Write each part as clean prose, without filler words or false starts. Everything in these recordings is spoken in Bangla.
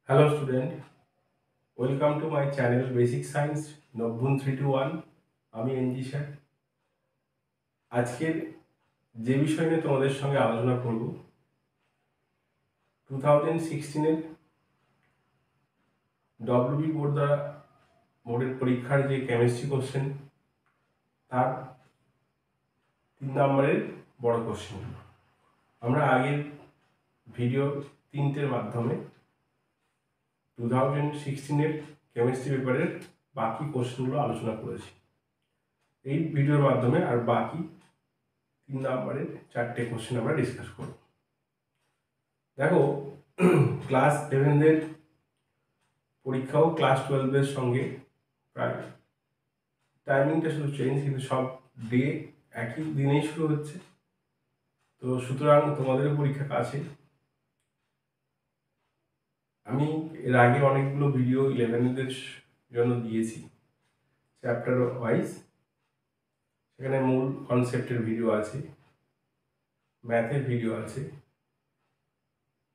Hello student, welcome to my channel Basic Science Nobun 321. আমি এনজি স্যার। আজকের যে বিষয় নিয়ে তোমাদের সঙ্গে আলোচনা করব 2016 ডব্লিউবি বোর্ডের পরীক্ষার যে কেমিস্ট্রি কোশ্চেন তার 3 নম্বরের বড় কোশ্চেন। আমরা আগের ভিডিও 3টের মাধ্যমে 2016 কেমিস্ট্রি পেপারের বাকি কোশ্চেনগুলো আলোচনা করেছি। এই ভিডিওর মাধ্যমে আর বাকি 3 নম্বরের 4টে কোশ্চেন আমরা ডিসকাস করব। দেখো, ক্লাস 11 পরীক্ষাও ক্লাস 12 সঙ্গে প্রায় টাইমিংটা শুধু চেঞ্জ, কিন্তু সব ডে একই দিনেই শুরু হচ্ছে। তো সুতরাং তোমাদের পরীক্ষা কাছে। আমি এর আগে অনেকগুলো ভিডিও 11 জন্য দিয়েছি চ্যাপ্টার ওয়াইজ। সেখানে মূল কনসেপ্টের ভিডিও আছে, ম্যাথের ভিডিও আছে,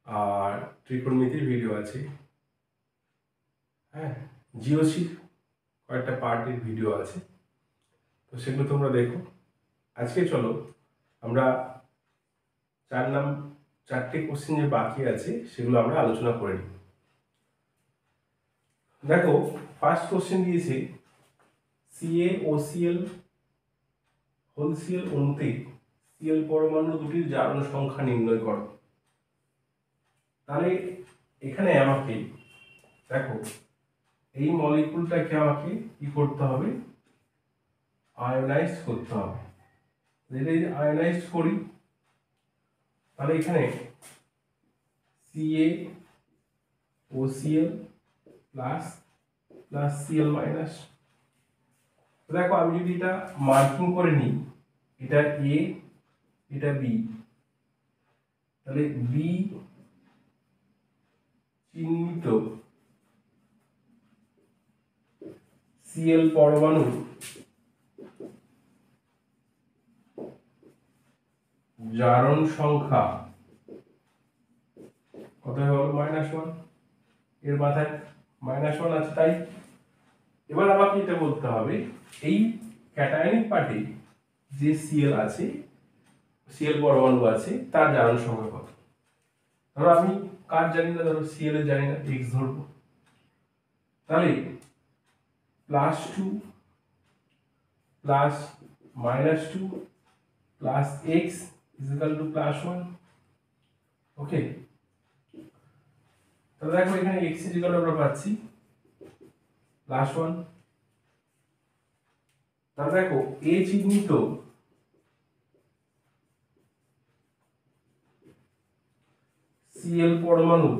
আর ত্রিকোণমিতির ভিডিও আছে, হ্যাঁ, জিওসির কয়েকটা পার্টের ভিডিও আছে। তো সেগুলো তোমরা দেখো। আজকে চলো আমরা 4টে কোশ্চেন যে বাকি আছে সেগুলো আমরা আলোচনা করে নিই। দেখো, ফার্স্ট কোশ্চেন দিয়েছে CaOCl হোলসিএল অণুতে সিএল পরমাণু দুটির জারণ সংখ্যা নির্ণয় করো। তাহলে এখানে আমাকে দেখো, এই মলিকুলটাকে আমাকে কি করতে হবে? আয়োনাইজ করতে হবে। যদি আয়োনাইজ করি তাহলে এখানে CaOCl প্লাস Cl মাইনাস। দেখো, আমি যদি এটা মার্কিং করে নিই, এটা A, এটা B, তাহলে B চিহ্নিত Cl পরমাণু জারণ সংখ্যা কত হলো? -1। এর মাথায় -1 আছে, তাই এবার আমাকে এটা বলতে হবে এই ক্যাটায়নিক পার্টে যে Cl আছে, Cl পরমাণু আছে, তার জারণ সংখ্যা কত। ধরো আমি কার জানি না, ধরো Cl এর জানি না, x ধরবো। তাহলে +2 প্লাস -2 প্লাস x +1। ওকে, তাহলে দেখো এখানে x আমরা পাচ্ছি +1। তাহলে দেখো A চিহ্নিত Cl পরমাণু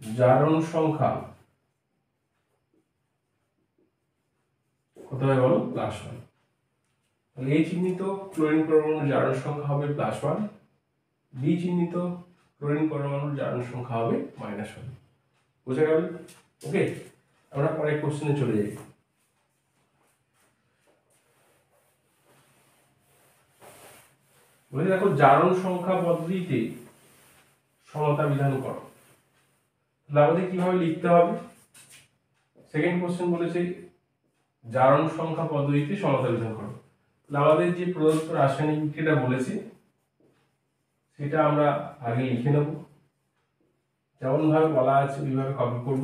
জারণ সংখ্যা কত হয় বলো? +1। তাহলে A চিহ্নিত ক্লোরিন পরমাণুর জারণ সংখ্যা হবে +1, B চিহ্নিত ক্লোরিন পরমাণুর জারণ সংখ্যা হবে -1। বুঝা গেল? ওকে, আমরা পরের কোশ্চেনে চলে যাই। বলে দেখো, জারণ সংখ্যা পদ্ধতিতে সমতা বিধান করো। তাহলে আমাদের কিভাবে লিখতে হবে? সেকেন্ড কোশ্চেন বলেছে জারণ সংখ্যা পদ্ধতিতে সমতা বিধান করো। তাহলে আমাদের যে প্রদত্ত রাসায়নিক বিক্রিয়াটা বলেছে সেটা আমরা আগে লিখে নেব, যেমন ভাবে বলা আছে ওইভাবে কপি করব।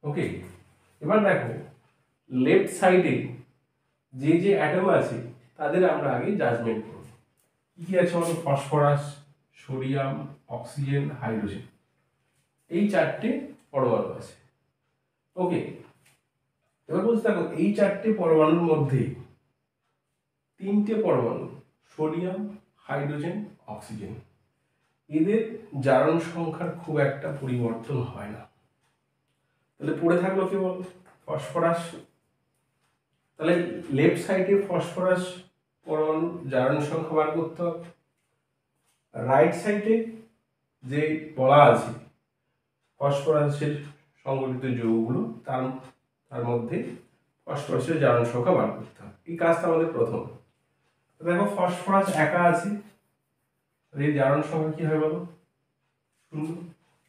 ওকে, এবার দেখো লেফট সাইডে যে যে অ্যাটম আছে তাদের আমরা আগে জাজমেন্ট করব। কি কি আছে আমাদের? ফসফরাস, সোডিয়াম, অক্সিজেন, হাইড্রোজেন, এই 4টে পরমাণু আছে। ওকে, এবার বলতে দেখো এই 4টে পরমাণুর মধ্যে 3টে পরমাণু সোডিয়াম, হাইড্রোজেন, অক্সিজেন, এদের জারণ সংখ্যার খুব একটা পরিবর্তন হয় না। তাহলে পড়ে থাকলো কেবল ফসফরাস। তাহলে লেফট সাইডে ফসফরাস পরমাণু জারণ সংখ্যা বার করতে হবে। রাইট সাইডে যে বলা আছে ফসফরাসের সংগঠিত যৌগগুলো তার মধ্যে ফসফরাসের জারণ সংখ্যা বার করতে হবে। এই কাজটা আমাদের প্রথম। দেখো ফসফরাস একা আছে, এর জারণ সংখ্যা কি হয় বলো? শূন্য।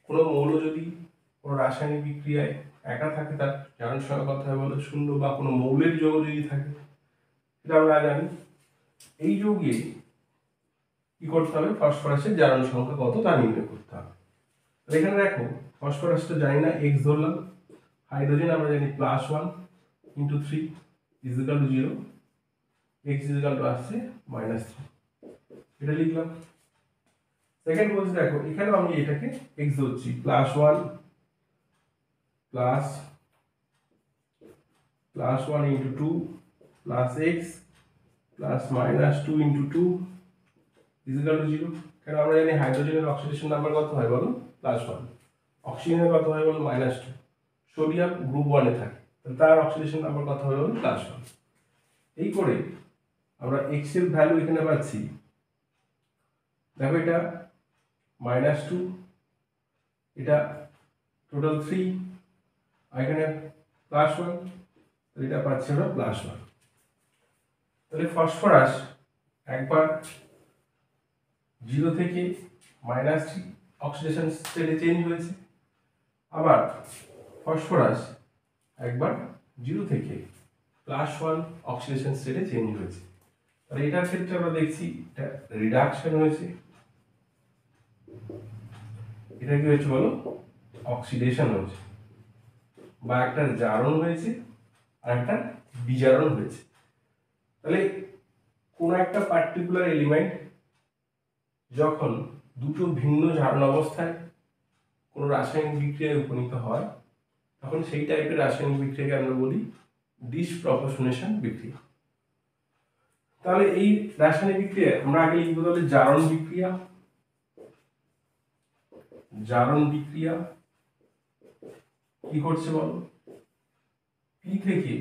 কোনো মৌল যদি কোনো রাসায়নিক বিক্রিয়ায় একা থাকে তার জারণ সংখ্যা কত হয় বলো? শূন্য। বা কোনো মৌলের যৌগ যদি থাকে, সেটা আমরা জানি। এই যৌগে কি করতে হবে? ফসফরাসের জারণ সংখ্যা কত তা নির্ণয় করতে হবে। এখানে দেখো ফসফরাস তো জানি না, এক্স ধরলাম। হাইড্রোজেন আমরা জানি +1 × 3 = 0, x আসছে -3, এটা লিখলাম। সেকেন্ড বলছে দেখো এখানেও আমি এটাকে x ধরছি, +1 × 2 + x +-2 × 2 = 0। কারণ আমরা জানি হাইড্রোজেনের অক্সিডেশন নাম্বার কত হয় বলো? +1। অক্সিজেনের কত হয় বলো? -2। সোডিয়াম গ্রুপ 1 এ থাকে, তার অক্সিডেশন নাম্বার কত হবে বলো? +1। এই করে আমরা x এর ভ্যালু এখানে পাচ্ছি, দেখো এটা -2, এটা টোটাল 3, আর এখানে +1, এটা পাচ্ছি আমরা +1। তাহলে ফসফরাস একবার 0 থেকে -3 অক্সিডেশন স্টেটে চেঞ্জ হয়েছে, আবার ফসফরাস একবার 0 থেকে +1 অক্সিডেশন স্টেটে চেঞ্জ হয়েছে। তাহলে এটার ক্ষেত্রে আমরা দেখছি এটা রিডাকশন হয়েছে, এটা কি হয়েছে বলো? অক্সিডেশন হয়েছে, বা একটা জারণ হয়েছে আর একটা বিজারণ হয়েছে। তাহলে কোন একটা পার্টিকুলার এলিমেন্ট যখন দুটো ভিন্ন জারণ অবস্থায় কোনো রাসায়নিক বিক্রিয়ায় উপনীত হয়, তখন সেই টাইপের রাসায়নিক বিক্রিয়াকে আমরা বলি ডিসপ্রপোর্শনেশন বিক্রিয়া। তাহলে এই রাসায়নিক বিক্রিয়া আমরা আগে লিখবো তাহলে জারণ বিক্রিয়া। জারণ বিক্রিয়া কি করছে বলো? P থেকে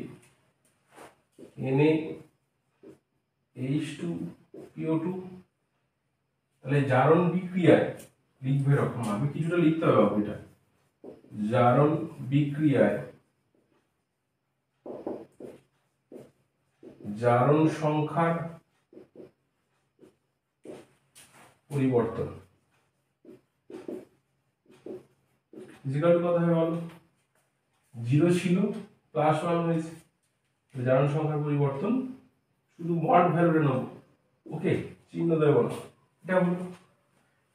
Na H2PO2। তাহলে জারণ বিক্রিয়ায় লিখবে এরকম, আমি কিছুটা লিখতে হবে এটা। জারণ বিক্রিয়ায় জারণ সংখ্যার পরিবর্তন ইজিক্যাল টু কত হবে বলো? 0 ছিল +1 হয়েছে, জারণ সংখ্যার পরিবর্তন শুধু মড ভ্যালুটা নেব, ওকে, চিহ্ন দেব না। এটা হলো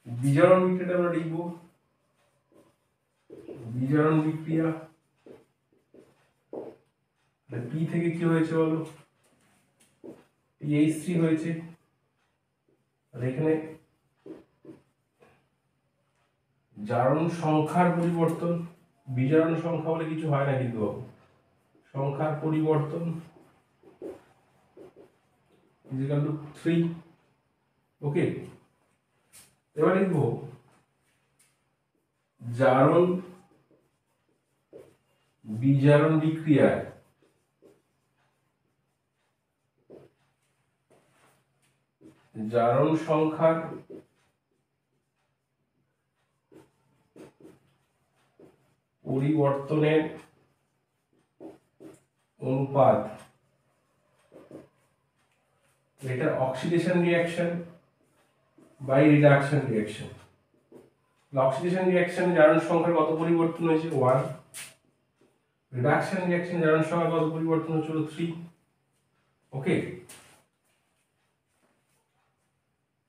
বিজারণ বিক্রিয়াটা আমরা লিখব, বিজারণ বিক্রিয়া। P থেকে কি হয়েছে বলো? TH3 হয়েছে, আর এখানে জারণ সংখ্যার পরিবর্তন, বিজারণ সংখ্যা বলে কিছু হয় না কিন্তু, সংখ্যার পরিবর্তন = 3, ওকে। এবার লিখব জারণ বিজারণ বিক্রিয়ায় জারণ সংখ্যার পরিবর্তনের অনুপাত, এটা oxidation reaction by reduction reaction. Oxidation রিঅ্যাকশনে জারণ সংখ্যার কত পরিবর্তন হয়েছে? 1। রিডাকশন রিঅ্যাকশনে জারণ সংখ্যার কত পরিবর্তন হয়েছিল? 3, ওকে।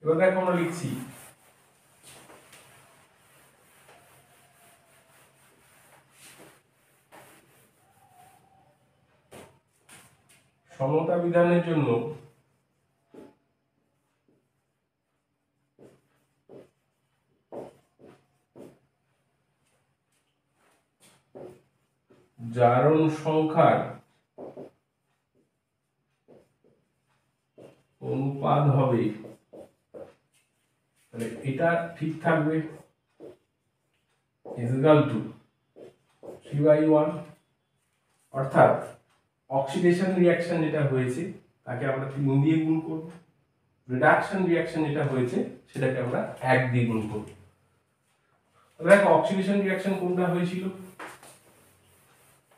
এবার দেখো আমরা লিখছি সমতা বিধানের জন্য জারণ সংখ্যার অনুপাত হবে, তাহলে এটা ঠিক থাকবে = 3/1, অর্থাৎ অক্সিডেশন রিঅ্যাকশন যেটা হয়েছে তাকে আমরা 3 দিয়ে গুণ করব, রিডাকশন রিঅ্যাকশন যেটা হয়েছে সেটাকে আমরা 1 দিয়ে গুণ করব। তাহলে দেখো অক্সিডেশন রিঅ্যাকশন কোনটা হয়েছিল?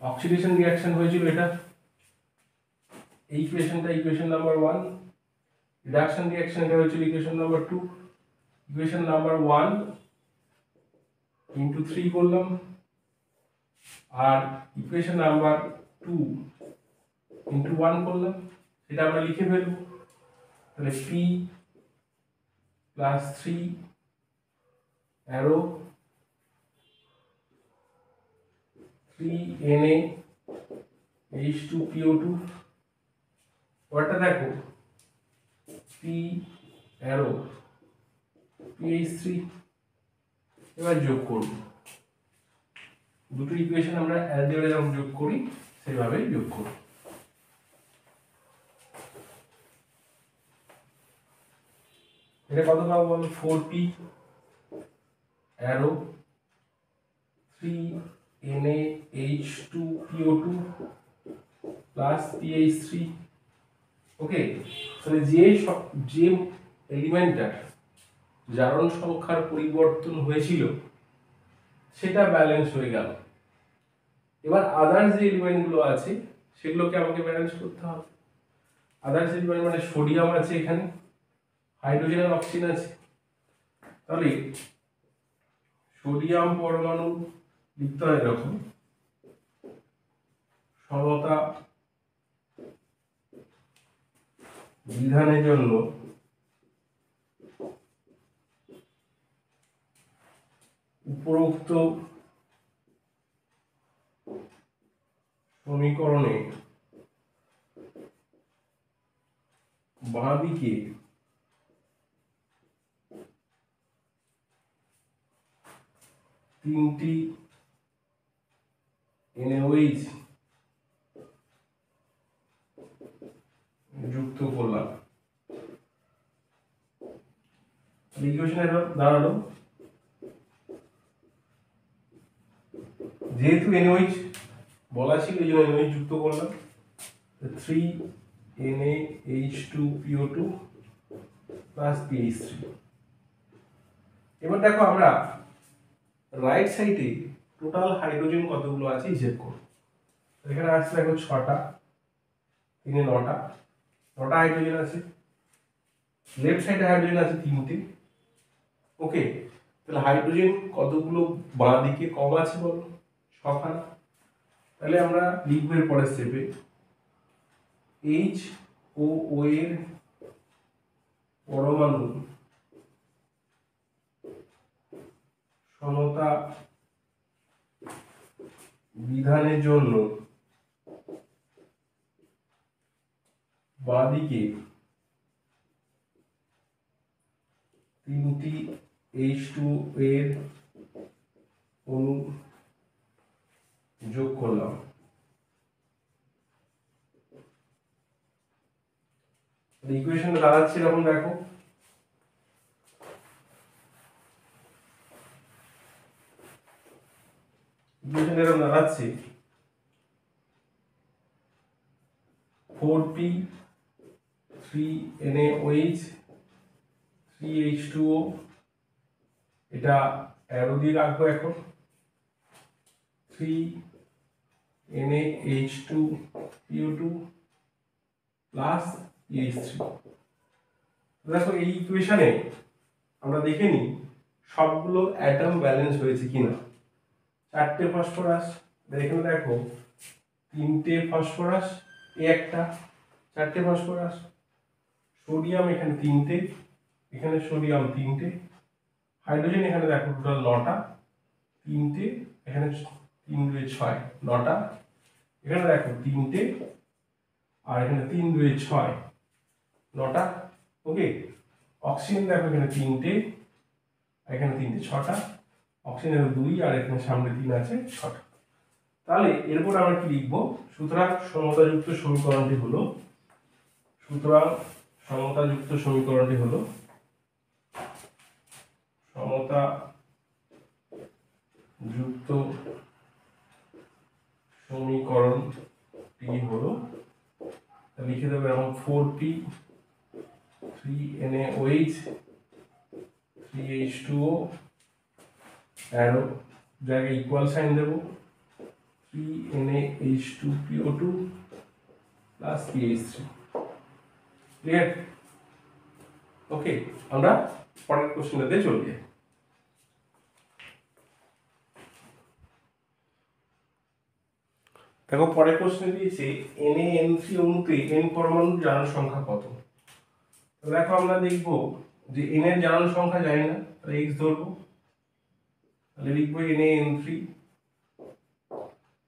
অক্সিডেশন রিঅ্যাকশন হয়েছিল এটা, এই ইকুয়েশনটা ইকুয়েশন নাম্বার 1, রিডাকশন রিঅ্যাকশন এটা হচ্ছে equation number 2। Equation number 1 into 3 করলাম, আর ইকুয়েশন নাম্বার 2 ইনটু 1 করলাম, সেটা আমরা লিখে ফেলবো। তাহলে p plus 3 arrow 3 Na H2PO2, ওটা দেখো p অ্যারো PH3। এবার যোগ করব, দুটো ইকুয়েশন আমরা অ্যালজেব্রা যখন যোগ করি সেভাবে যোগ করব। এটা কত পাবো বলো? 4p arrow 3NaH2PO2 plus PH3। ওকে, তাহলে যে এলিমেন্টটার জারণ সংখ্যার পরিবর্তন হয়েছিল সেটা ব্যালেন্স হয়ে গেল। এবার আদার্স যে এলিমেন্টগুলো আছে সেগুলোকে আমাকে ব্যালেন্স করতে হবে। আদার্স এলিমেন্ট মানে সোডিয়াম আছে, এখানে হাইড্রোজেন আর অক্সিজেন আছে। তাহলে সোডিয়াম পরমাণু লিখতে হয় এরকম, সমতা বিধানের জন্য উপরোক্ত সমীকরণে বাঁ দিকে তিনটি NaOH যুক্ত করলাম। ইকুয়েশনে দাঁড়ালো, যেহেতু NaOH বলা ছিল এই জন্য NaOH যুক্ত করলাম, 3NaH2PO2 প্লাস PH3। এবার দেখো আমরা রাইট সাইডে টোটাল হাইড্রোজেন কতগুলো আছে হিসেব করব। এখানে আসছে দেখো 6টা, 3 9টা, 9টা হাইড্রোজেন আছে। লেফট সাইডে হাইড্রোজেন আছে 3টে। ওকে, তাহলে হাইড্রোজেন কতগুলো বাঁ দিকে কম আছে বলো? 6খানা। তাহলে আমরা লিখব এর পরের স্টেপে HOO এর পরমাণু সমতা বিধানের জন্য বাঁদিকে তিনটি H2 এর অণু যোগ করলাম। ইকুয়েশন দাঁড়াচ্ছে এরকম, দেখো ইকুয়েশন এরকম দাঁড়াচ্ছে 4p 3NaOH 3H2O, এটা অ্যারো দিয়ে রাখবো এখন, 3NaH2PO2 প্লাস PH3। দেখো এই ইকুয়েশনে আমরা দেখে নিই সবগুলো অ্যাটম ব্যালেন্স হয়েছে কিনা। 4টে ফসফরাস, এখানে দেখো 3টে ফসফরাস, এই একটা 4টে ফসফরাস। সোডিয়াম এখানে 3টে, এখানে সোডিয়াম 3টে। হাইড্রোজেন এখানে দেখো টোটাল 9টা, 3টে, এখানে 3 2 6, 9টা। এখানে দেখো 3টে, আর এখানে 3 2 6, 9টা। ওকে, অক্সিজেন দেখো এখানে 3টে, এখানে 3টে, 6টা। অক্সিজেন 2, আর এখানে সামনে 3 আছে, 6টা। তাহলে এরপর আমরা কি লিখবো? সুতরাং সমতাযুক্ত সমীকরণটি হলো, সুতরাং সমতাযুক্ত সমীকরণটি হলো, সমতাযুক্ত সমীকরণটি হলো, লিখে দেবো এরকম 4p 3NaOH 3H2O অ্যারো জায়গায় ইকুয়াল সাইন দেবো 3NaH2PO2 প্লাস PH3। ক্লিয়ার? ওকে, আমরা পরের কোশ্চেনটাতে চলে যাই। দেখো পরের কোশ্চেন দিয়েছে Na N3 অণুতে n পরমাণুর জারণ সংখ্যা কত। তো দেখো আমরা দেখব যে n এর জারণ সংখ্যা জানি না, তাহলে x ধরবো, তাহলে লিখবো Na N3।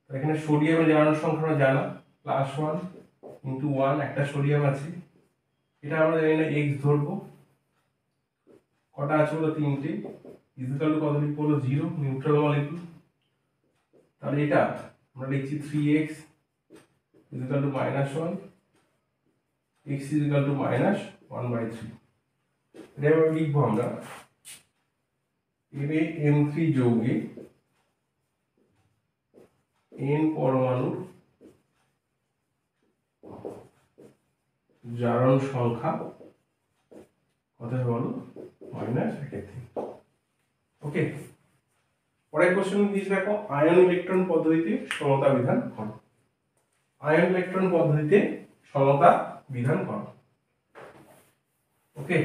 এখানে সোডিয়ামের জারণ সংখ্যা জানা +1 × 1, একটা সোডিয়াম আছে, এটা আমরা জানি না, x ধরবো। কটা আছে বলো, 3টে, ইকুয়াল টু কত লিখবো বলো, 0, নিউট্রাল মলিকিউল। তাহলে এটা আমরা লিখছি 3x equal to -1, x equal to -1/3। এটা এবার লিখবো আমরা Na N3 যৌগে n পরমাণুর জারণ সংখ্যা কত হবে বলো, -1/3। ওকে, পরের কোশ্চেন দিয়েছে দেখো আয়ন ইলেকট্রন পদ্ধতিতে সমতা বিধান করো। আয়ন ইলেকট্রন পদ্ধতিতে সমতা বিধান করো। ওকে,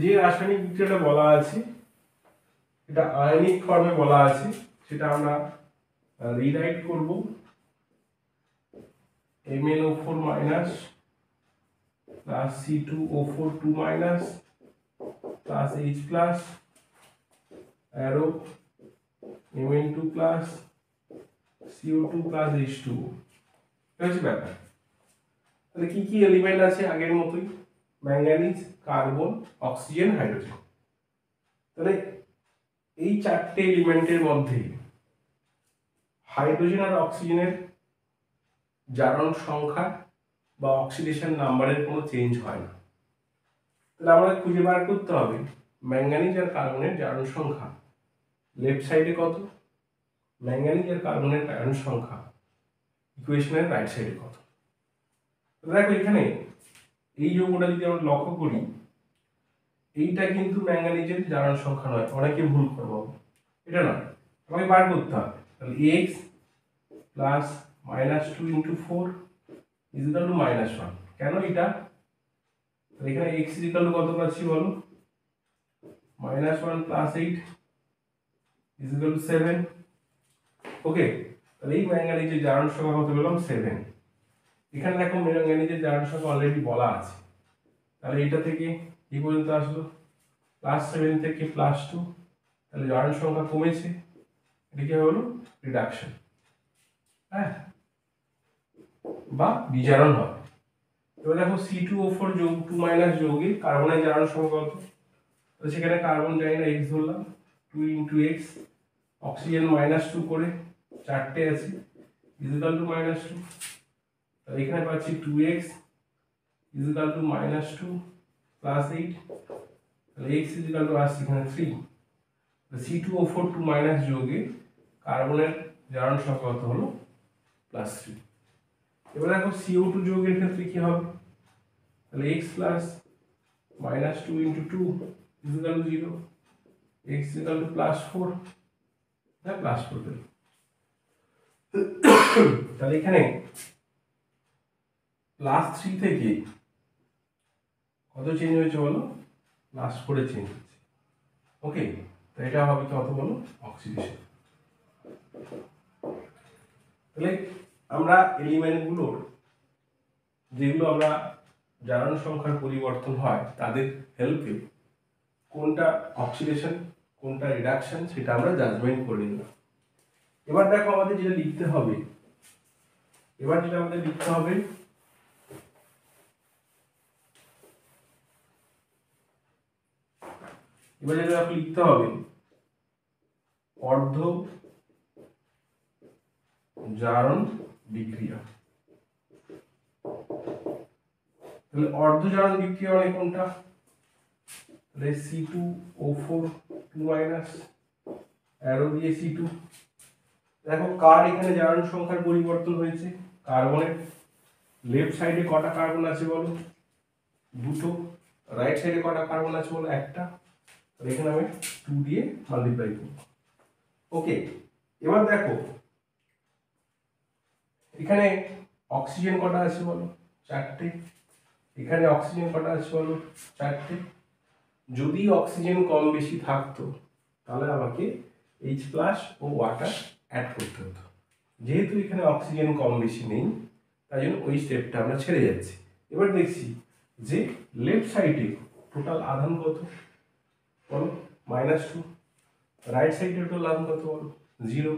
যে রাসায়নিক বিক্রিয়াটা বলা আছে এটা আয়নিক ফর্মে বলা আছে, সেটা আমরা রিরাইট করব। MnO4- plus C2O4 2- plus H+ arrow Mn2 plus CO2 plus H2O। হচ্ছে ব্যাপার। তাহলে কি কি এলিমেন্ট আছে আগের মতোই, ম্যাঙ্গানিজ, কার্বন, অক্সিজেন, হাইড্রোজেন। তাহলে এই চারটে এলিমেন্টের মধ্যে হাইড্রোজেন আর অক্সিজেনের জারণ সংখ্যা বা অক্সিডেশন নাম্বারের কোনো চেঞ্জ হয় না। তাহলে আমাদের খুঁজে বার করতে হবে ম্যাঙ্গানিজ আর কার্বনের জারণ সংখ্যা লেফট সাইডে কত, ম্যাঙ্গানিজ আর কার্বনের জারণ সংখ্যা ইকুয়েশনের রাইট সাইডে কত। দেখো এখানে এই যৌগটা যদি আমরা লক্ষ্য করি, এইটা কিন্তু ম্যাঙ্গানিজের জারণ সংখ্যা নয়, অনেকে ভুল করবো, এটা নয়, আমাকে বার করতে হবে। তাহলে x প্লাস -2 × 4 ইকুয়াল টু -1। কেন এটা, এখানে x ইকুয়াল টু কত পাচ্ছি বলো, -1 প্লাস 8 ইকুয়াল টু 7। ওকে, তাহলে এই ম্যাঙ্গানিজের জারণ সংখ্যা কত পেলাম, 7। এখানে দেখো ম্যাঙ্গানিজের জারণ সংখ্যা অলরেডি বলা আছে, তাহলে এটা থেকে কি পর্যন্ত আসলো, +7 থেকে +2, তাহলে জারণ সংখ্যা কমেছে, এটা কি হলো, রিডাকশন, হ্যাঁ, বা বিজারণ হবে। এবার দেখো C2O4 যোগ 2- যৌগে কার্বনের জারণ সংখ্যা কত, তো সেখানে কার্বন জানি না, x ধরলাম, 2 × x, অক্সিজেন -2 করে চারটে আছে ইকুয়াল টু -2, তাহলে এখানে পাচ্ছি 2x ইকুয়াল টু -2 প্লাস 8, তাহলে x ইকুয়াল টু আসছে এখানে 3। C2O4 2- যৌগে কার্বনের জারণ সংখ্যা কত হলো, +3। এবার দেখো CO2 যৌগের ক্ষেত্রে কি হবে, তাহলে x plus -2 × 2 equal to 0, x equal to +4, হ্যাঁ +4 পেল। তাহলে এখানে +3 থেকে কত চেঞ্জ হয়েছে বলো, +4 এ চেঞ্জ হয়েছে। ওকে, তো এটা হবে কত বলো, অক্সিডেশন। তাহলে আমরা এলিমেন্টগুলোর যেগুলো আমরা জারণ সংখ্যার পরিবর্তন হয় তাদের হেল্পে কোনটা অক্সিডেশন কোনটা রিডাকশন সেটা আমরা জাজমেন্ট করে নিলাম। এবার দেখো আমাদের যেটা লিখতে হবে, এবার যেটা আমাদের লিখতে হবে, এবার যেটা লিখতে হবে অর্ধ জারণ বিক্রিয়া। তাহলে অর্ধ জারণ বিক্রিয়া মানে কোনটা, তাহলে C2O4 2- অ্যারো দিয়ে C2। দেখো কার এখানে জারণ সংখ্যার পরিবর্তন হয়েছে, কার্বনের লেফট সাইডে কটা কার্বন আছে বলো, দুটো, রাইট সাইডে কটা কার্বন আছে বলো, একটা, তাহলে এখানে আমি 2 দিয়ে মাল্টিপ্লাই করব। ওকে, এবার দেখো এখানে অক্সিজেন কটা আছে বলো, চারটে। এখানে অক্সিজেন কটা আছে বলো, চারটে। যদি অক্সিজেন কম বেশি থাকতো তাহলে আমাকে H প্লাস ও ওয়াটার অ্যাড করতে হতো। যেহেতু এখানে অক্সিজেন কম বেশি নেই তাই জন্য ওই স্টেপটা আমরা ছেড়ে যাচ্ছি। এবার দেখছি যে লেফট সাইডে টোটাল আধান কত বলো, -2। রাইট সাইডে টোটাল আধান কত বলো, 0।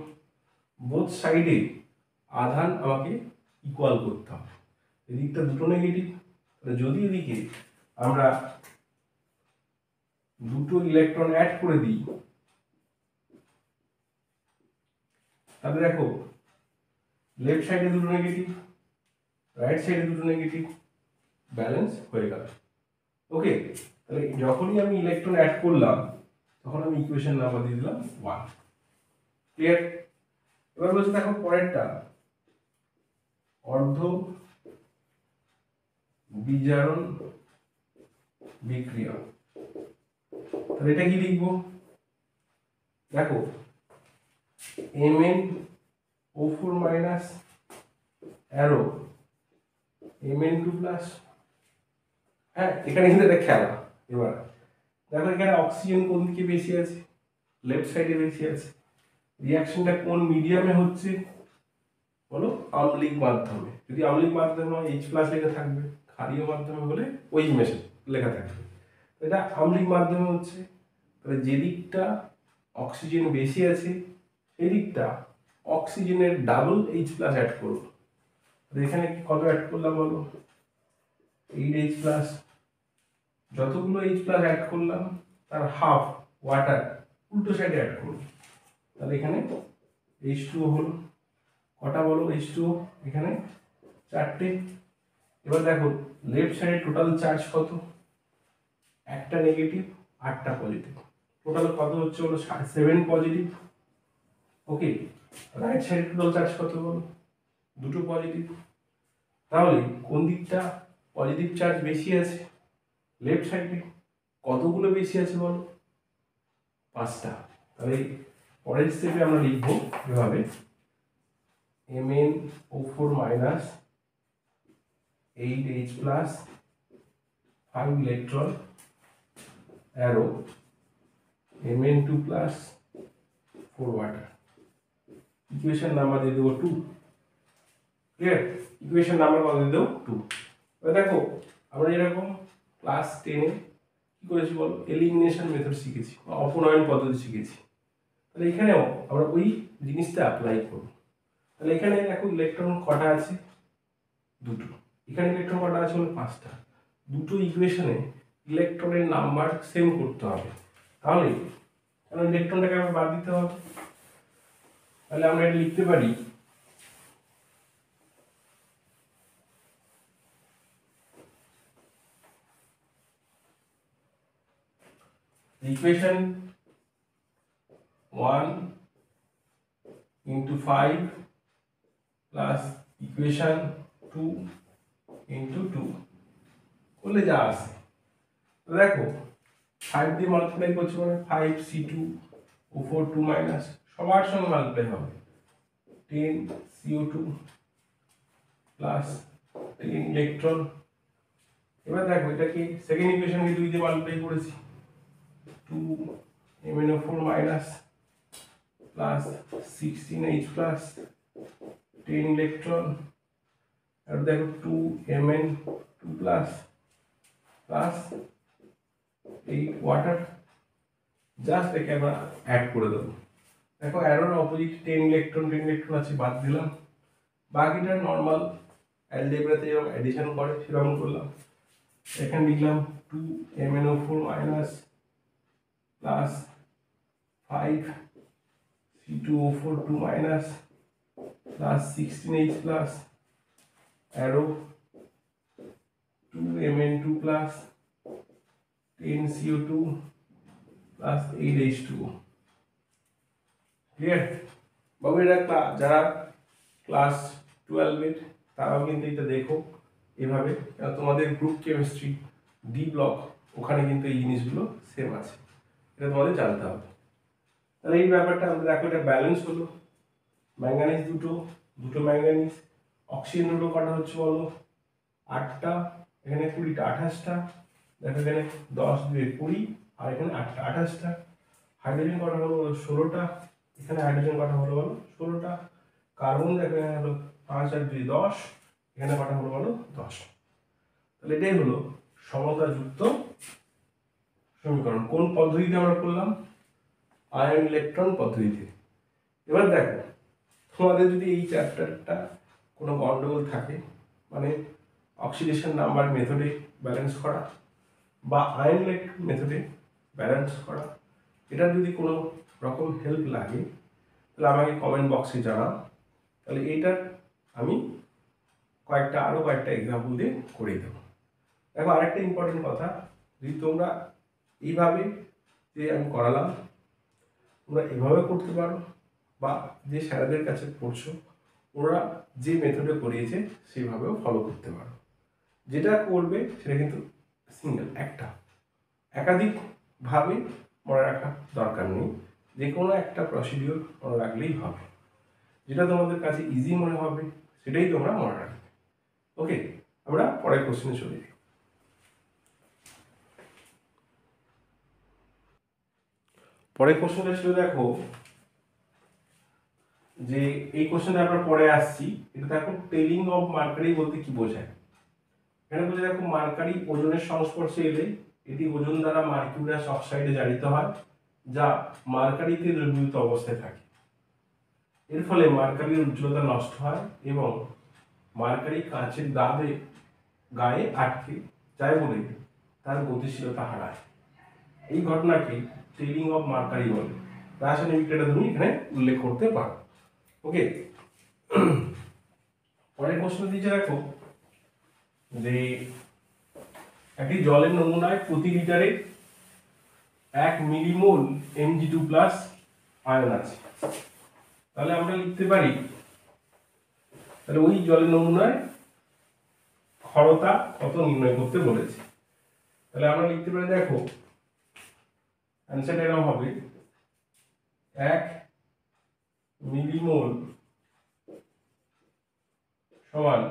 বোথ সাইডে আধান আমাকে ইকুয়াল করতে হবে। এদিকটা দুটো নেগেটিভ, যদি এদিকে আমরা দুটো ইলেকট্রন অ্যাড করে দিই তাহলে দেখো লেফট সাইডে দুটো নেগেটিভ, রাইট সাইডে দুটো নেগেটিভ, ব্যালেন্স হয়ে গেল। ওকে, তাহলে যখনই আমি ইলেকট্রন অ্যাড করলাম তখন আমি ইকুয়েশন নাম্বার দিয়ে দিলাম 1। ক্লিয়ার? এবার বলছে দেখো পরেরটা, অর্ধ বিজারণ বিক্রিয়া। তাহলে এটা কি লিখবো, দেখো MnO4 minus arrow Mn2 plus. হ্যাঁ, এখানে কিন্তু একটা খেলা। এবার দেখো এখানে অক্সিজেন কোন দিকে বেশি আছে, লেফট সাইডে বেশি আছে। রিয়াকশনটা কোন মিডিয়ামে হচ্ছে বলো, আম্লিক মাধ্যমে। যদি আম্লিক মাধ্যমে হয় H প্লাস লেখা থাকবে, ক্ষারীয় মাধ্যমে হলে ওই মেশান লেখা থাকবে। এটা আম্লিক মাধ্যমে হচ্ছে, তাহলে যেদিকটা অক্সিজেন বেশি আছে সেই দিকটা অক্সিজেনের ডাবল H প্লাস অ্যাড করব। এখানে কত অ্যাড করলাম বলো, 8H প্লাস। যতগুলো H প্লাস অ্যাড করলাম তার হাফ ওয়াটার উল্টো সাইডে অ্যাড করব। তাহলে এখানে H2O হলো, কটা বলো H2O, এখানে চারটে। এবার দেখো লেফট সাইডে টোটাল চার্জ কত, একটা নেগেটিভ 8টা পজিটিভ, টোটাল কত হচ্ছে বলো 7 পজিটিভ। ওকে, রাইট সাইডে টোটাল চার্জ কত বলো, দুটো পজিটিভ। তাহলে কোন দিকটা পজিটিভ চার্জ বেশি আছে, লেফট সাইডে। কতগুলো বেশি আছে বলো, 5টা। তাহলে পরের স্টেপে আমরা লিখবো এভাবে, MnO4 minus 8H plus 5 electron arrow Mn2 plus 4 water. Equation number দিয়ে দেবো 2। ক্লিয়ার? ইকুয়েশন নাম্বার কত দিয়ে দেবো, 2। এবার দেখো আমরা এরকম ক্লাস 10-এ কি করেছি বলো, এলিমিনেশন মেথড শিখেছি বা অপনয়ন পদ্ধতি শিখেছি। তাহলে এখানেও আমরা ওই জিনিসটা অ্যাপ্লাই করব। তাহলে এখানে দেখো ইলেকট্রন কটা আছে, দুটো। এখানে ইলেকট্রন কটা আছে হলো 5টা। দুটো ইকুয়েশনে ইলেকট্রনের নাম্বার সেম করতে হবে। তাহলে কারণ ইলেকট্রনটাকে আমরা বাদ দিতে হবে, তাহলে আমরা এটা লিখতে পারি equation 1 into 5 plus equation 2 into 2 করলে যা আসে। দেখো 5 দিয়ে মাল্টিপ্লাই করছি মানে 5C2O4 2 মাইনাস, সবার সঙ্গে মাল্টিপ্লাই হবে 10CO2 প্লাস 10 ইলেকট্রন। এবার দেখো এটাকে সেকেন্ড ইকুয়েশনকে 2 দিয়ে মাল্টিপ্লাই করেছি, 2MnO4 minus plus 16H plus 10 electron. আর দেখো 2Mn2 plus plus 8 water. Just একে আমরা অ্যাড করে দেবো। দেখো অ্যারোর অপোজিট 10 ইলেকট্রন আছে, বাদ দিলাম। বাকিটা নর্মাল অ্যালজেব্রাতে যেরকম অ্যাডিশন করে সেরকম করলাম। এখানে লিখলাম 2MnO4 minus plus 5C2O4 2 minus plus 16H plus arrow 2Mn2 plus 10CO2 plus 8H2O। Clear? বাবু এটা যারা ক্লাস 12-এর তারাও কিন্তু এটা দেখো এভাবে, তোমাদের গ্রুপ কেমিস্ট্রি ডি ব্লক ওখানে কিন্তু এই জিনিসগুলো সেম আছে, এটা তোমাদের জানতে হবে। তাহলে এই ব্যাপারটা আমরা দেখো, এটা ব্যালেন্স হলো। ম্যাঙ্গানিজ দুটো ম্যাঙ্গানিজ, অক্সিজেন দুটো কটা হচ্ছে বলো, 8টা, এখানে 20টা 28টা, দেখো এখানে 10 2 20 আর এখানে 8টা 28টা। হাইড্রোজেন কটা হলো 16টা, এখানে হাইড্রোজেন কটা হলো বলো 16টা। কার্বন দেখো এখানে হলো 5 আর 2 10, এখানে কটা হলো বলো 10। তাহলে এটাই হলো সমতাযুক্ত সমীকরণ। কোন পদ্ধতিতে আমরা করলাম? আয়ন ইলেকট্রন পদ্ধতিতে। এবার দেখো তোমাদের যদি এই চ্যাপ্টারটা কোনো গন্ডগোল থাকে, মানে অক্সিডেশন নাম্বার মেথডে ব্যালেন্স করা বা আয়ন ইলেকট্রন মেথডে ব্যালেন্স করা, এটার যদি কোনো রকম হেল্প লাগে তাহলে আমাকে কমেন্ট বক্সে জানাও, তাহলে এইটার আমি আরও কয়েকটা এক্সাম্পল দিয়ে করিয়ে দেবো। দেখো আরেকটা ইম্পর্টেন্ট কথা, যদি তোমরা এইভাবে যে আমি করালাম তোমরা এভাবে করতে পারো, বা যে স্যারদের কাছে পড়ছো ওরা যে মেথডে করিয়েছে সেইভাবেও ফলো করতে পারো। যেটা করবে সেটা কিন্তু সিঙ্গেল, একাধিকভাবে মনে রাখা দরকার নেই, যে কোনো একটা প্রসিডিওর মনে রাখলেই হবে। যেটা তোমাদের কাছে ইজি মনে হবে সেটাই তোমরা মনে রাখবে। ওকে, আমরা পরের কোশ্চেনে চলে যাই। পরের কোশ্চেনটা ছিল দেখো যে এই কোশ্চেনটা আমরা পরে আসছি, এটা দেখো টেলিং অফ মার্কারি বলতে কি বোঝায়। এখানে বলছে দেখো মার্কারি ওজনের সংস্পর্শে এলে এটি ওজন দ্বারা মার্কিউরাস অক্সাইডে জারিত হয়, যা মার্কারিতে দ্রবীভূত অবস্থায় থাকে। এর ফলে মার্কারির উজ্জ্বলতা নষ্ট হয় এবং মার্কারি কাঁচের গায়ে আটকে যায় বলে তার গতিশীলতা হারায়। এই ঘটনাকে টেলিং অফ মার্কারি বলে। রাসায়নিক বিক্রিয়াটা তুমি এখানে উল্লেখ করতে পারো। ওকে, পরের প্রশ্ন দিয়েছে দেখো যে একটি জলের নমুনায় প্রতি লিটারে 1 মিলিমোল Mg2+ আয়ন আছে। তাহলে আমরা লিখতে পারি, তাহলে ওই জলের নমুনায় ক্ষরতা কত নির্ণয় করতে বলেছে। তাহলে আমরা লিখতে পারি দেখো অ্যান্সারটা এরকম হবে 1 মিলিমোল সমান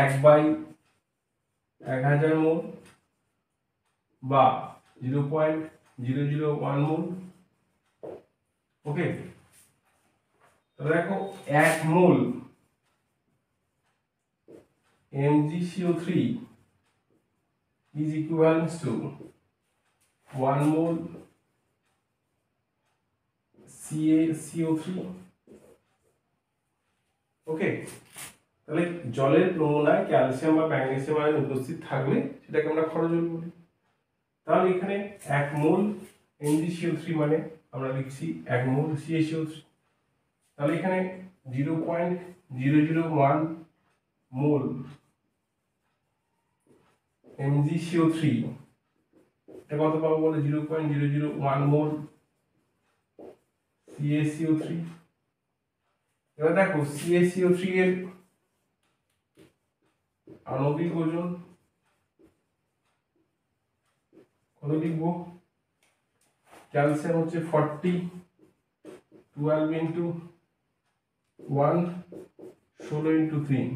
1/1000 মোল বা 0.001 মোল। ওকে, তাহলে দেখো 1 মোল MgCO3 is equivalent to 1 mole CaCO3। ওকে, তাহলে জলের নমুনায় ক্যালসিয়াম বা ম্যাগনেসিয়াম আয়ন উপস্থিত থাকলে সেটাকে আমরা ক্ষরজল বলি। তাহলে এখানে 1 মোল MgCO3 মানে আমরা লিখছি 1 মোল CaCO3। তাহলে এখানে 0.001 মোল MgCO3, এটা কত পাবো বলে 0.001 মোল CaCO3। এবার দেখো CaCO3 এর আণবিক ওজন কত লিখবো? ক্যালসিয়াম হচ্ছে 40, 12 ইন্টু 1 16 ইন্টু 3,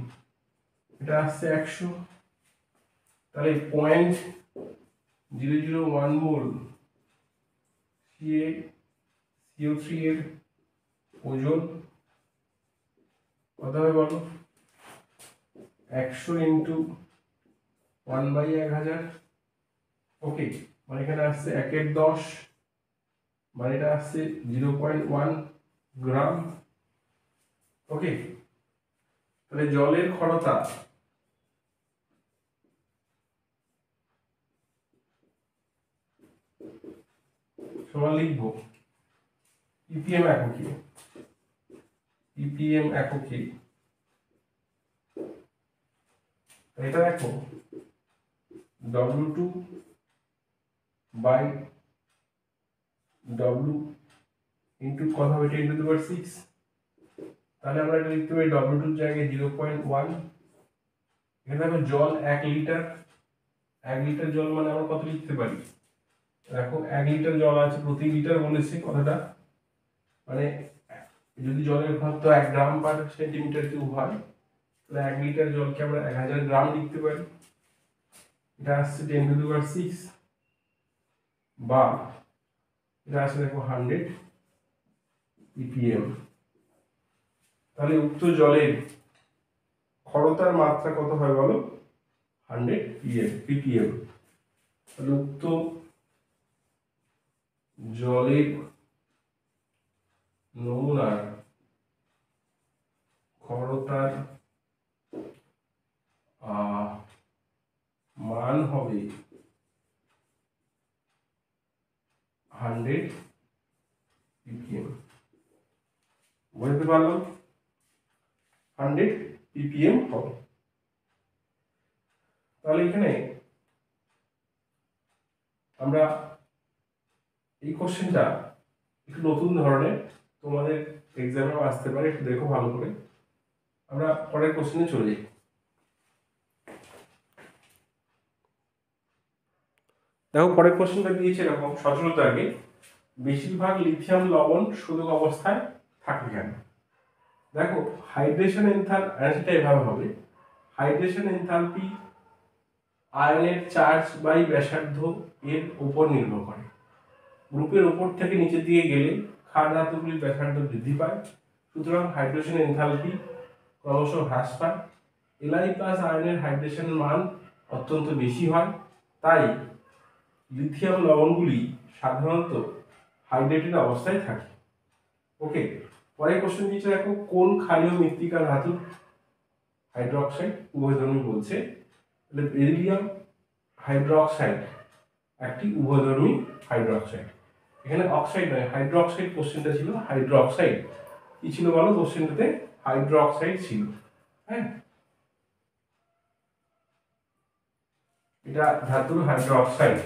এটা আসছে 100। তাহলে 0.001 মোল CaCO3 এর ওজন কত হবে বলো? 100 ইন্টু 1/1000। ওকে, মানে এখানে আসছে 1/10, মানে এটা আসছে 0.1 গ্রাম। ওকে, তাহলে জলের ক্ষরতা সমান লিখবো ppm এককে, ppm এককে। এটা দেখো W2 বাই W ইন্টু কত হবে 10⁶। তাহলে আমরা এটা লিখতে পারি W2 এর জায়গায় 0.1। এখানে দেখো জল 1 লিটার, 1 লিটার জল মানে আমরা কত লিখতে পারি? দেখো 1 লিটার জল আছে, প্রতি লিটার বলেছে কথাটা, মানে যদি জলের ঘনত্ব 1 গ্রাম পার সেন্টিমিটার কিউব হয় তাহলে 1 লিটার জলকে আমরা 1000 গ্রাম লিখতে পারি, এটা আসছে 10⁶, বা এটা আসছে দেখো 100 ppm। তাহলে উক্ত জলের ক্ষরতার মাত্রা কত হয় বলো? 100 ppm। তাহলে উক্ত জলের নমুনার ক্ষরতার মান হবে 100 ppm। বুঝতে পারলাম? 100 ppm হবে। তাহলে এখানে আমরা এই কোশ্চেনটা একটু নতুন ধরনের, তোমাদের এক্সামেও আসতে পারে, একটু দেখো ভালো করে। আমরা পরের কোশ্চেনে চলে যাই। দেখো পরের কোশ্চেনটা দিয়েছে এরকম, 17 দাগে বেশিরভাগ লিথিয়াম লবণ শোধক অবস্থায় থাকে কেন? দেখো হাইড্রেশন এনথালপি এভাবে হবে, হাইড্রেশন এনথালপি আয়নের চার্জ বাই ব্যাসার্ধ এর উপর নির্ভর করে। গ্রুপের উপর থেকে নিচের দিকে গেলে ক্ষার ধাতুগুলির ব্যাসার্ধ বৃদ্ধি পায়, সুতরাং হাইড্রেশন এনথালপি ক্রমশ হ্রাস পায়। এলআই প্লাস আয়নের হাইড্রেশনের মান অত্যন্ত বেশি হয়, তাই লিথিয়াম লবণগুলি সাধারণত হাইড্রেটেড অবস্থায় থাকে। ওকে, পরের কোশ্চেন দিয়েছে দেখো, কোন ক্ষারীয় মৃত্তিকা ধাতু হাইড্রোক্সাইড উভয়ধর্মী বলছে? তাহলে বেরিলিয়াম হাইড্রোক্সাইড একটি উভয়ধর্মী হাইড্রোক্সাইড। এখানে অক্সাইড নয়, হাইড্রোক্সাইড কোশ্চেনটা ছিল, হাইড্রোক্সাইড কি ছিল বলো কোশ্চেনটাতে? হাইড্রোক্সাইড ছিল। হ্যাঁ, এটা ধাতুর হাইড্রোক্সাইড।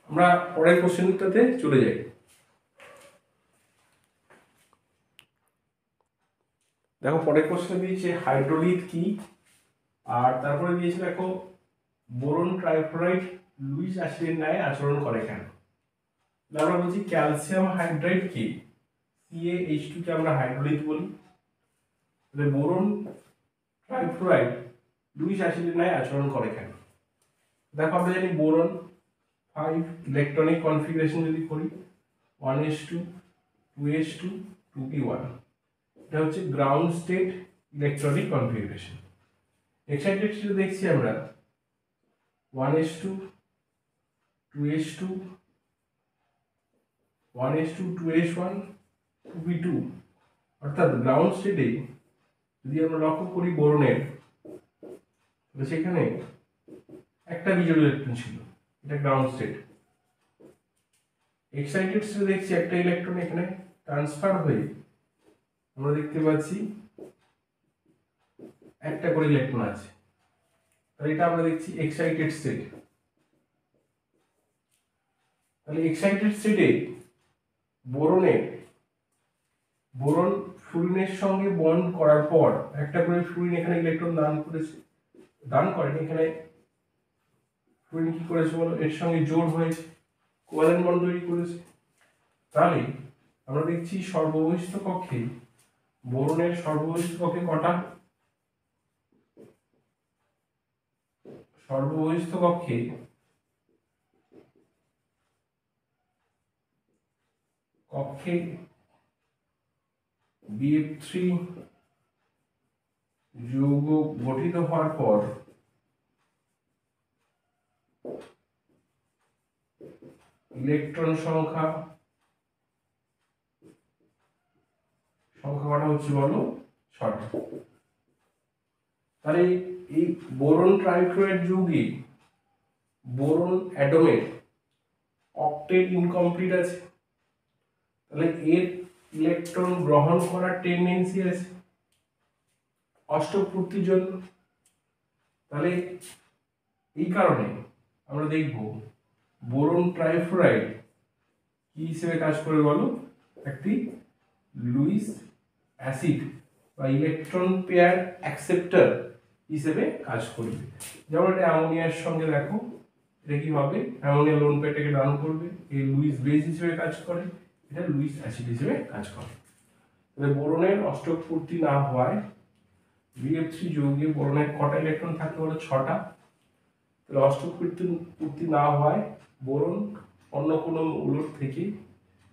আমরা পরের কোশ্চেনটাতে চলে যাই। দেখো পরের কোশ্চেন দিয়েছে হাইড্রোলিথ কি, আর তারপরে দিয়েছে দেখো বোরন ট্রাইফ্লোরাইড লুইস অ্যাসিডের ন্যায় আচরণ করে কেন? আমরা বলছি ক্যালসিয়াম হাইড্রাইড কি, CaH2 কে আমরা হাইড্রোলিথ বলি। তাহলে বোরন ট্রাইফ্লোরাইড লুইস অ্যাসিডের ন্যায় আচরণ করে কেন? দেখো আমরা জানি বোরন 5 ইলেকট্রনিক কনফিগারেশন যদি করি 1s2 2s2 2p1, এটা হচ্ছে ground state electronic configuration. Excited স্টেটে দেখছি আমরা 1s2 2s2 1s2 2s1 2p2, অর্থাৎ গ্রাউন্ড স্টেটে যদি আমরা লক্ষ্য করি বোরনের, সেখানে একটা বিজোড় ইলেকট্রন ছিল, এটা গ্রাউন্ড স্টেট। এক্সাইটেড স্টেটে দেখছি একটা ইলেকট্রন এখানে ট্রান্সফার হয়ে আমরা দেখতে পাচ্ছি একটা করে ইলেকট্রন আছে, তাহলে এটা আমরা দেখছি এক্সাইটেড স্টেট। তাহলে এক্সাইটেড স্টেটে বোরন ফ্লুরিনের সঙ্গে বন্ড করার পর একটা করে ফ্লুরিন এখানে ইলেকট্রন দান করেন, এখানে ফ্লুরিন কি করেছে বলো, এর সঙ্গে জোড় হয়েছে, কোভ্যালেন্ট বন্ড তৈরি করেছে। তাহলে আমরা দেখছি সর্ববহিষ্ঠ কক্ষে বোরনের সর্ববহিষ্ঠ কক্ষে কটা? সর্ববহিষ্ঠ কক্ষে BF3 যৌগ গঠিত হওয়ার পর ইলেকট্রন সংখ্যা কটা হচ্ছে বলো? 6টা। তাহলে এই বোরন ট্রাইফ্লোরাইড যৌগে বোরন অ্যাটমের অক্টেট ইনকমপ্লিট আছে, তাহলে এর ইলেকট্রন গ্রহণ করার টেন্ডেন্সি আছে অষ্টক পূর্তির জন্য। তাহলে এই কারণে আমরা দেখব বোরন ট্রাইফ্লোরাইড কি হিসেবে কাজ করে বলো? একটি লুইস অ্যাসিড বা ইলেকট্রন পেয়ার অ্যাকসেপ্টর হিসেবে কাজ করবে। যেমন এটা অ্যামোনিয়ার সঙ্গে দেখো এটা কি হবে, অ্যামোনিয়া লোন পেয়ারটাকে ডাউন করবে, এই লুইস বেস হিসেবে কাজ করে, এটা লুইস অ্যাসিড হিসেবে কাজ করে। তাহলে বোরনের অষ্টক পূর্তি না হওয়ায় BF3 যৌগে বোরনের কটা ইলেকট্রন থাকতে পারে, 6টা। তাহলে অষ্টক পূর্তি না হওয়ায় বোরন অন্য কোনো মৌল থেকে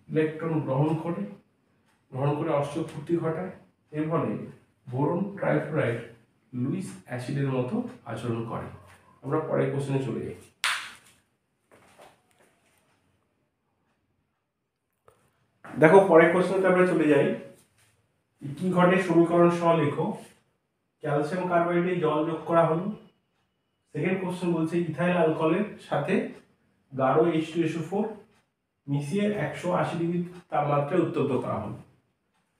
ইলেকট্রন গ্রহণ করে অষ্টক পূর্তি ঘটায়। এর ফলে বোরন ট্রাইফ্লোরাইড লুইস অ্যাসিডের মতো আচরণ করে। আমরা পরের কোশ্চেনে চলে যাই। দেখো পরের কোশ্চেনটা আমরা চলে যাই। কি ঘটে সমীকরণ সহ লেখো। ক্যালসিয়াম কার্বাইডে জল যোগ করা হলো। সেকেন্ড কোশ্চেন বলছে ইথাইল অ্যালকোহলের সাথে গাঢ় H2SO4 মিশিয়ে 180 ডিগ্রি তাপমাত্রায় উত্তপ্ত করা হলো।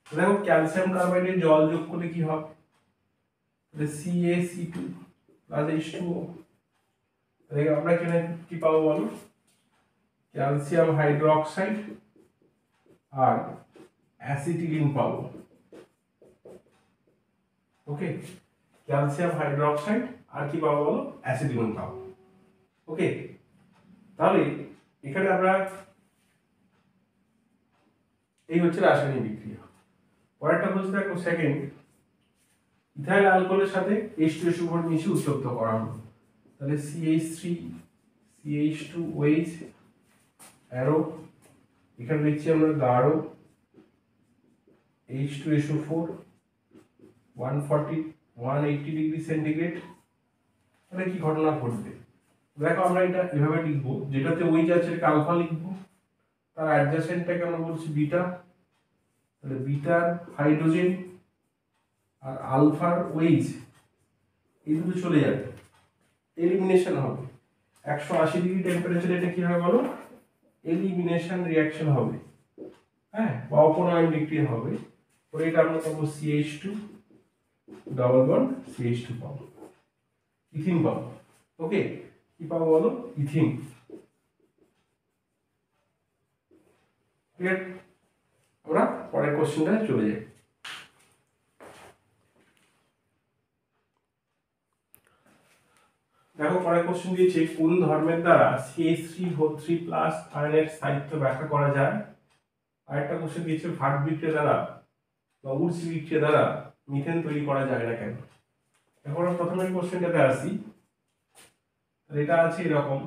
দেখো ক্যালসিয়াম কার্বাইডে জল যোগ করলে কি হবে, CaC2 প্লাস H2O। আমরা এখানে কি পাবো বলো, ক্যালসিয়াম হাইড্রোক্সাইড আর অ্যাসিটিলিন পাবো। ওকে, ক্যালসিয়াম হাইড্রোক্সাইড আর কি পাবো বলো, অ্যাসিটিলিন পাবো। ওকে, তাহলে এখানে আমরা এই হচ্ছে রাসায়নিক বিক্রিয়া। পরেরটা বলছে দেখো সেকেন্ড, ইথাইল অ্যালকোহলের সাথে H2SO4 মিশিয়ে উত্তপ্ত করা হলো। তাহলে CH3 CH2OH অ্যারো, এখানে লিখছি আমরা গাঢ় H2SO4 180 ডিগ্রি সেন্টিগ্রেড। তাহলে কি ঘটনা ঘটবে, দেখো আমরা এটা এভাবে লিখবো, যেটাতে OH আছে এটাকে আলফা লিখবো, তার অ্যাডজাসেন্টটাকে আমরা বলছি বিটা। তাহলে বিটার হাইড্রোজেন আর আলফার OH এই দুটো চলে যাবে, এলিমিনেশন হবে 180 ডিগ্রি টেম্পারেচারে। এটা কি হবে বলো, এলিমিনেশন রিঅ্যাকশন হবে, হ্যাঁ, বা অপনয়ন বিক্রিয়া হবে। পরে এটা আমরা পাবো CH2 ডাবল বন্ড CH2 পাবো, ইথিন পাবো। ওকে, কি পাবো বলো, ইথিন। ক্লিয়ার? আমরা পরের কোশ্চেনটা চলে যাই। দেখো পরের কোশ্চেন দিয়েছে, কোন ধর্মের দ্বারা CH3O3+ আয়নের স্থায়িত্ব ব্যাখ্যা করা যায়। আরেকটা কোশ্চেন দিয়েছে, ভাট বিক্রিয়া দ্বারা বা উৎস বিক্রিয়া দ্বারা মিথেন তৈরি করা যায় না কেন। এখন আমরা প্রথমে কোশ্চেনটাতে আসি। এটা আছে এরকম,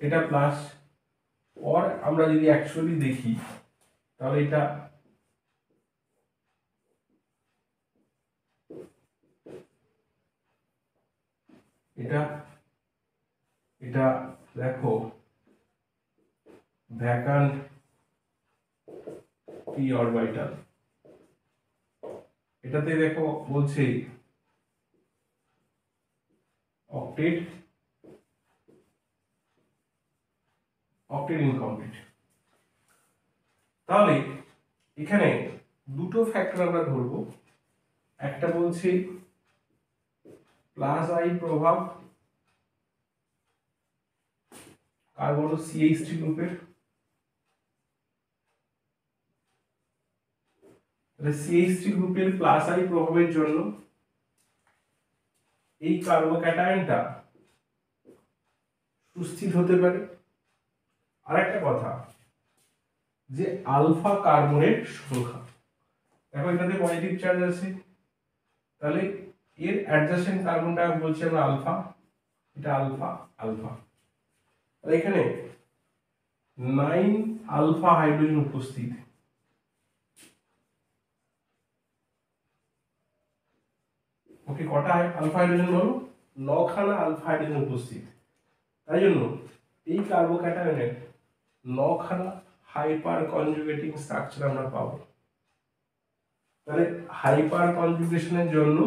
এটা প্লাস, और আমরা যদি অ্যাকচুয়ালি দেখি তাহলে এটা এটা এটা দেখো ভ্যাকান্ট p অরবিটাল, এটাতে দেখো বলছে অক্টেট ইনকমপ্লিট। তাহলে এখানে দুটো ফ্যাক্টর আমরা ধরবো, একটা বলছে প্লাস আই প্রভাব কার বলো, CH3 গ্রুপের। CH3 গ্রুপের প্লাস আই প্রভাবের জন্য এই কার্বোক্যাটায়নটা সুস্থির হতে পারে। আরেকটা কথা যে আলফা কার্বনের সংখ্যা, দেখো এটাতে পজিটিভ চার্জ আছে, তাহলে এর অ্যাডজাসেন্ট কার্বনটা বলছি আমরা আলফা, এটা আলফা আলফা। তাহলে এখানে 9 আলফা হাইড্রোজেন উপস্থিত। ওকে, কটা আলফা হাইড্রোজেন বলো, 9খানা আলফা হাইড্রোজেন উপস্থিত। তাই জন্য এই কার্বোক্যাটায়নের 9খানা হাইপার কনজুগেটিং স্ট্রাকচার আমরা পাবো। তাহলে হাইপার কনজুগেশনের জন্য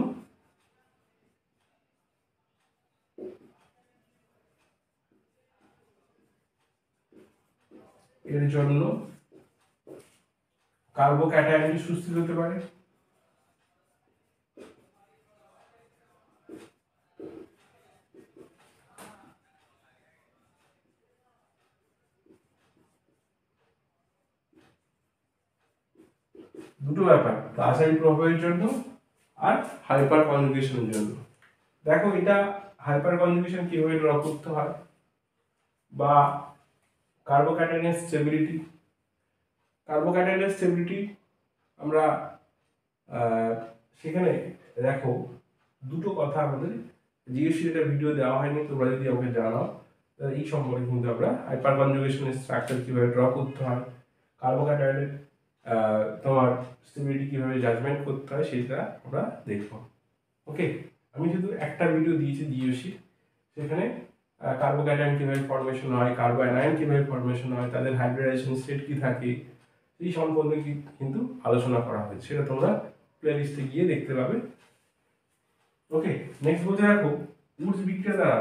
এর জন্য কার্বোক্যাটায়নটি সুস্থির হতে পারে। দুটো ব্যাপার, প্লাস আই প্রভাবের জন্য আর হাইপার কনজুগেশনের জন্য। দেখো এটা হাইপার কনজুগেশন কিভাবে ড্র করতে হয়, বা কার্বোক্যাটায়নের স্টেবিলিটি। কার্বোক্যাটায়নের স্টেবিলিটি আমরা সেখানে দেখো দুটো কথা আমাদের জিএসসি এটা ভিডিও দেওয়া হয়নি, তোমরা যদি আমাকে জানাও এই সম্পর্কে কিন্তু আমরা হাইপার কনজুগেশনের স্ট্রাকচার কিভাবে ড্র করতে হয়, কার্বোক্যাটায়নের তোমার স্টেবিলিটি কিভাবে জাজমেন্ট করতে হয় সেটা আমরা দেখব। ওকে, আমি শুধু একটা ভিডিও দিয়েছি জিওসি, সেখানে কার্বোক্যাটায়ন কিভাবে ফর্মেশন হয়, কার্বো অ্যানায়ন কিভাবে ফর্মেশন হয়, তাদের হাইব্রিডাইজেশন স্টেট কি থাকে, এই সম্পর্কে কিন্তু আলোচনা করা হয়েছে, সেটা তোমরা প্লেলিস্টে গিয়ে দেখতে পাবে। ওকে, নেক্সট বলতে রাখো উডস বিক্রিয়া দ্বারা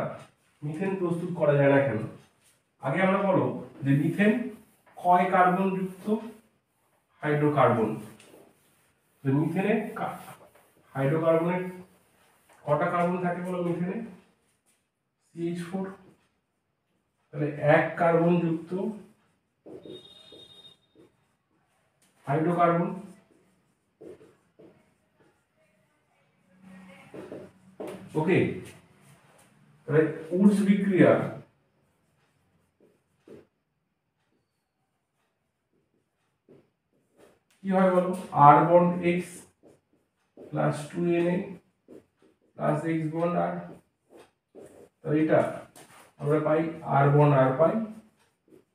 মিথেন প্রস্তুত করা যায় না কেন। আগে আমরা বলো যে মিথেন কয় কার্বন যুক্ত হাইড্রোকার্বন। মিথেনে হাইড্রোকার্বনের কটা কার্বন থাকে বলো মিথেনে? CH4, তাহলে এক কার্বন যুক্ত হাইড্রোকার্বন। ওকে, তাহলে উডস বিক্রিয়া কি হয় বলো? R bond X plus 2Na plus X bond R, তাহলে এটা আমরা পাই R বন্ড R পাই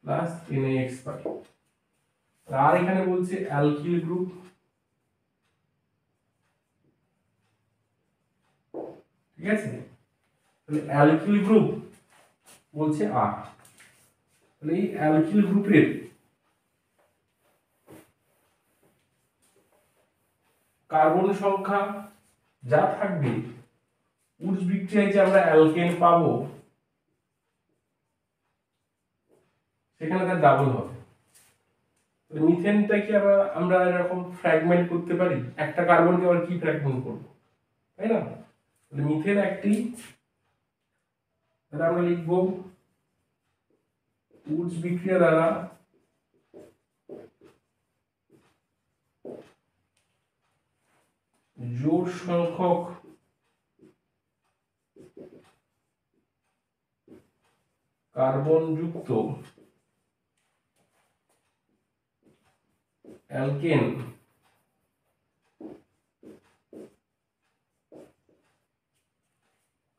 প্লাস NaX পাই। আর এখানে বলছে অ্যালকিল গ্রুপ, ঠিক আছে, তাহলে অ্যালকিল গ্রুপ বলছে R। তাহলে এই অ্যালকিল গ্রুপের কার্বন সংখ্যা যা থাকবে উডস বিক্রিয়ায় যে আমরা অ্যালকেন পাবো সেখানে তার ডাবল হবে। মিথেনটাকে আমরা এরকম ফ্র্যাগমেন্ট করতে পারি, একটা কার্বনকে আবার কি ফ্র্যাগমেন্ট করবো, তাই না? মিথেন একটি, তাহলে আমরা লিখবো উডস বিক্রিয়া দ্বারা জোড় সংখ্যক কার্বন যুক্ত অ্যালকেন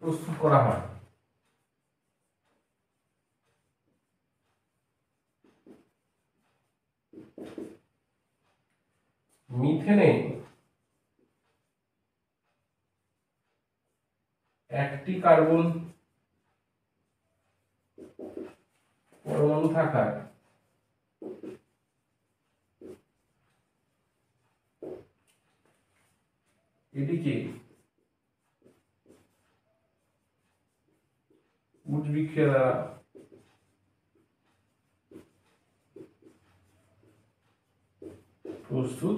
প্রস্তুত করা হয়। মিথেনে একটি কার্বন পরমাণু থাকায় এটিকে উডস বিক্রিয়া দ্বারা প্রস্তুত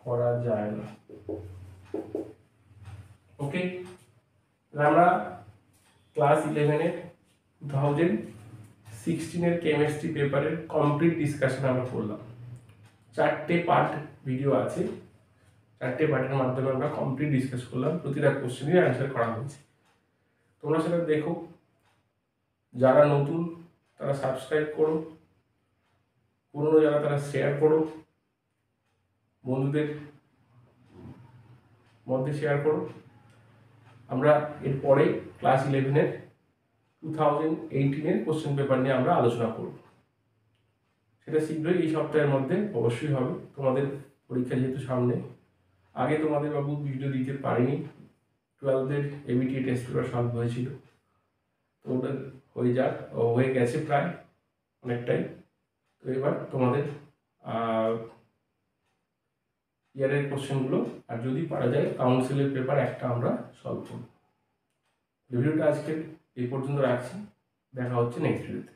করা যায় না। ওকে, আমরা ক্লাস 11-এর 2016-এর কেমিস্ট্রি পেপারের কমপ্লিট ডিসকাশন আমরা করলাম। 4টে পার্ট ভিডিও আছে, 4টে পার্টের মাধ্যমে আমরা কমপ্লিট ডিসকাস করলাম, প্রতিটা কোশ্চেনের অ্যান্সার করা হয়েছে। তোমরা সেটা দেখো, যারা নতুন তারা সাবস্ক্রাইব করো, পুরনো যারা তারা শেয়ার করো, বন্ধুদের মধ্যে শেয়ার করো। আমরা এরপরে ক্লাস 11-এর 2018-এর কোশ্চেন পেপার নিয়ে আমরা আলোচনা করব, সেটা শীঘ্রই এই সপ্তাহের মধ্যে অবশ্যই হবে। তোমাদের পরীক্ষা যেহেতু সামনে, আগে তোমাদের বাবু ভিডিও দিতে পারিনি, 12-এর এবিটি টেস্ট পেপার সলভ হয়েছিল, তো ওটা হয়ে গেছে প্রায় অনেকটাই। তো এবার তোমাদের ইয়ারের কোশ্চেনগুলো, আর যদি পারা যায় কাউন্সিলের পেপার একটা আমরা সলভ করব। ভিডিওটা আজকে এই পর্যন্ত রাখছি, দেখা হচ্ছে নেক্সট ভিডিওতে।